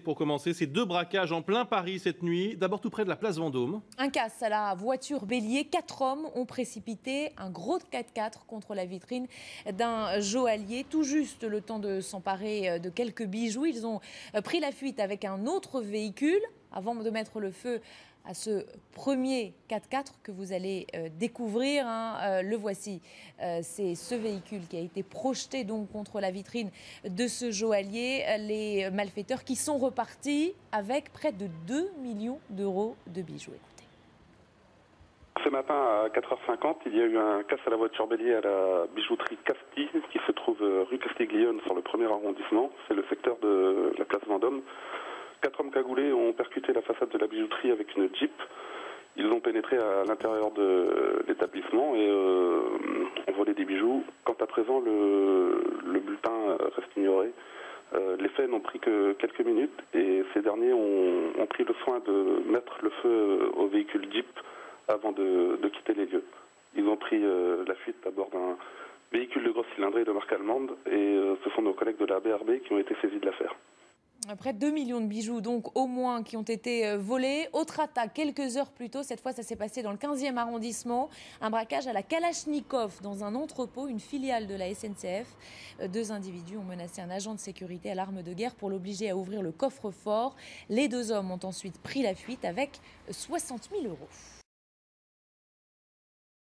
Pour commencer, ces deux braquages en plein Paris cette nuit, d'abord tout près de la place Vendôme. Un casse à la voiture bélier. 4 hommes ont précipité un gros 4x4 contre la vitrine d'un joaillier. Tout juste le temps de s'emparer de quelques bijoux. Ils ont pris la fuite avec un autre véhicule avant de mettre le feu à ce premier 4x4 que vous allez découvrir. Le voici. C'est ce véhicule qui a été projeté donc contre la vitrine de ce joaillier. Les malfaiteurs qui sont repartis avec près de 2 millions d'euros de bijoux. Écoutez. Ce matin à 4h50, il y a eu un casse à la voiture bélier à la bijouterie Casti qui se trouve rue Castiglione sur le 1er arrondissement. C'est le secteur de la place Vendôme. 4 hommes cagoulés ont percuté la façade de la bijouterie avec une Jeep. Ils ont pénétré à l'intérieur de l'établissement et ont volé des bijoux. Quant à présent, le bulletin reste ignoré. Les faits n'ont pris que quelques minutes et ces derniers ont pris le soin de mettre le feu au véhicule Jeep avant de quitter les lieux. Ils ont pris la fuite à bord d'un véhicule de grosse cylindrée de marque allemande et ce sont nos collègues de la BRB qui ont été saisis de l'affaire. Près de 2 millions de bijoux, donc au moins, qui ont été volés. Autre attaque, quelques heures plus tôt, cette fois ça s'est passé dans le 15e arrondissement. Un braquage à la Kalachnikov dans un entrepôt, une filiale de la SNCF. 2 individus ont menacé un agent de sécurité à l'arme de guerre pour l'obliger à ouvrir le coffre-fort. Les 2 hommes ont ensuite pris la fuite avec 60 000 euros.